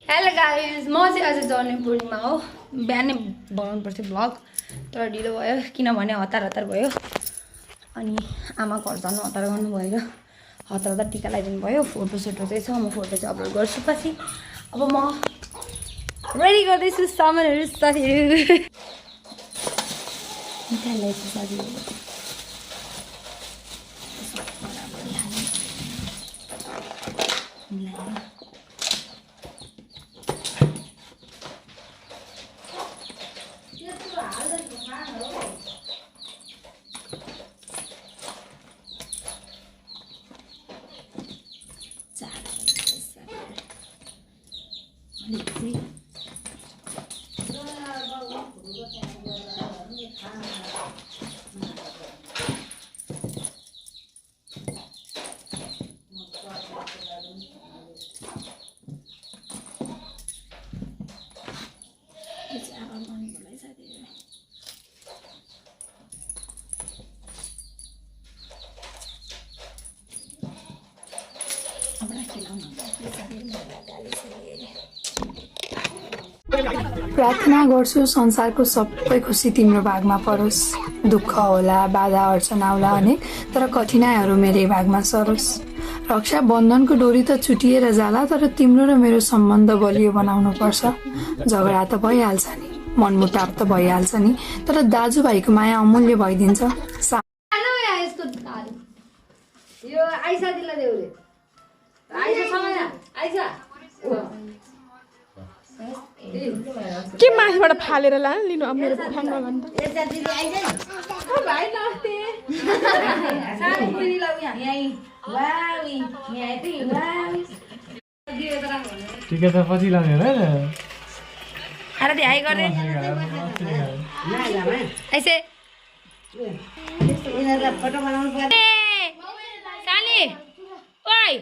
Hello guys, म चाहिँ आज जर्नीपुरमा हो। बिहानै बनाउनु पर्थ्यो भ्लग, तर ढिलो भयो किनभने हतार भयो। अनि आमा घर जानु हतार गर्नु भयो। हतार टिका लगाइदिनु भयो। फोटो चाहिँ छ, म फोटो चाहिँ अपलोड गर्छु पछि। अब म रेडी गर्दैछु सामानहरू साथीहरू। प्रार्थना गर्छु संसारको सबै खुसी तिम्रो भागमा परोस्। दुःख होला, बाधा अर्चना होला अनेक, तर कठिनाइहरू मेरै भागमा सरोस्। रक्षा बन्धनको डोरी त छुटिएर जाला, तर तिम्रो र मेरो सम्बन्ध बलियो बनाउनु पर्छ। झगडा त भइहाल्छ नि, मनमुटाव त भइहाल्छ नि, तर दाजुभाइको माया अमूल्य भइदिन्छ। के माथिबाट फालेर लिनु अब मेरो फ्याङ्कमा गर्नु त ठिकै छ पछि लाने हैन आरती हाई गर्ने ऐसे फोटो बनाउनु पर्छ। साली ओइ